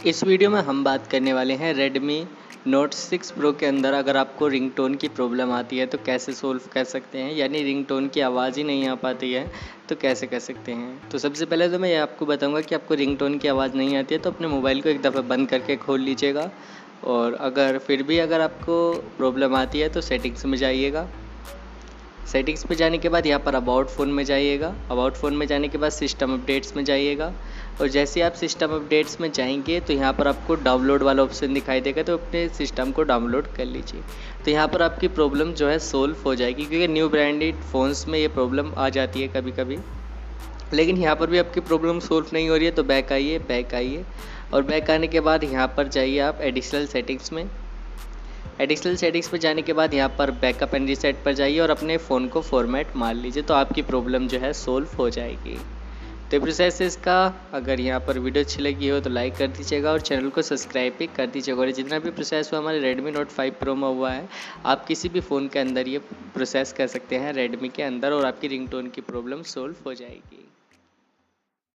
इस वीडियो में हम बात करने वाले हैं Redmi Note 6 Pro के अंदर अगर आपको रिंगटोन की प्रॉब्लम आती है तो कैसे सोल्व कर सकते हैं, यानी रिंगटोन की आवाज़ ही नहीं आ पाती है तो कैसे कर सकते हैं। तो सबसे पहले तो मैं ये आपको बताऊंगा कि आपको रिंगटोन की आवाज़ नहीं आती है तो अपने मोबाइल को एक दफ़ा बंद करके खोल लीजिएगा, और अगर फिर भी आपको प्रॉब्लम आती है तो सेटिंग्स में जाइएगा। सेटिंग्स पे जाने के बाद यहाँ पर अबाउट फ़ोन में जाइएगा। अबाउट फ़ोन में जाने के बाद सिस्टम अपडेट्स में जाइएगा, और जैसे आप सिस्टम अपडेट्स में जाएंगे तो यहाँ पर आपको डाउनलोड वाला ऑप्शन दिखाई देगा, तो अपने सिस्टम को डाउनलोड कर लीजिए। तो यहाँ पर आपकी प्रॉब्लम जो है सोल्व हो जाएगी, क्योंकि न्यू ब्रांडेड फ़ोन्स में ये प्रॉब्लम आ जाती है कभी कभी, लेकिन यहाँ पर भी आपकी प्रॉब्लम सोल्व नहीं हो रही है तो बैक आइए, और बैक आने के बाद यहाँ पर जाइए आप एडिशनल सेटिंग्स में। एडिशनल सेटिंग्स पर जाने के बाद यहाँ पर बैकअप एंड रीसेट पर जाइए और अपने फ़ोन को फॉर्मेट मार लीजिए, तो आपकी प्रॉब्लम जो है सोल्व हो जाएगी। तो प्रोसेस इसका, अगर यहाँ पर वीडियो अच्छी लगी हो तो लाइक कर दीजिएगा और चैनल को सब्सक्राइब भी कर दीजिएगा। और जितना भी प्रोसेस हुआ हमारे Redmi Note 5 Pro में हुआ है, आप किसी भी फ़ोन के अंदर ये प्रोसेस कर सकते हैं Redmi के अंदर, और आपकी रिंगटोन की प्रॉब्लम सोल्व हो जाएगी।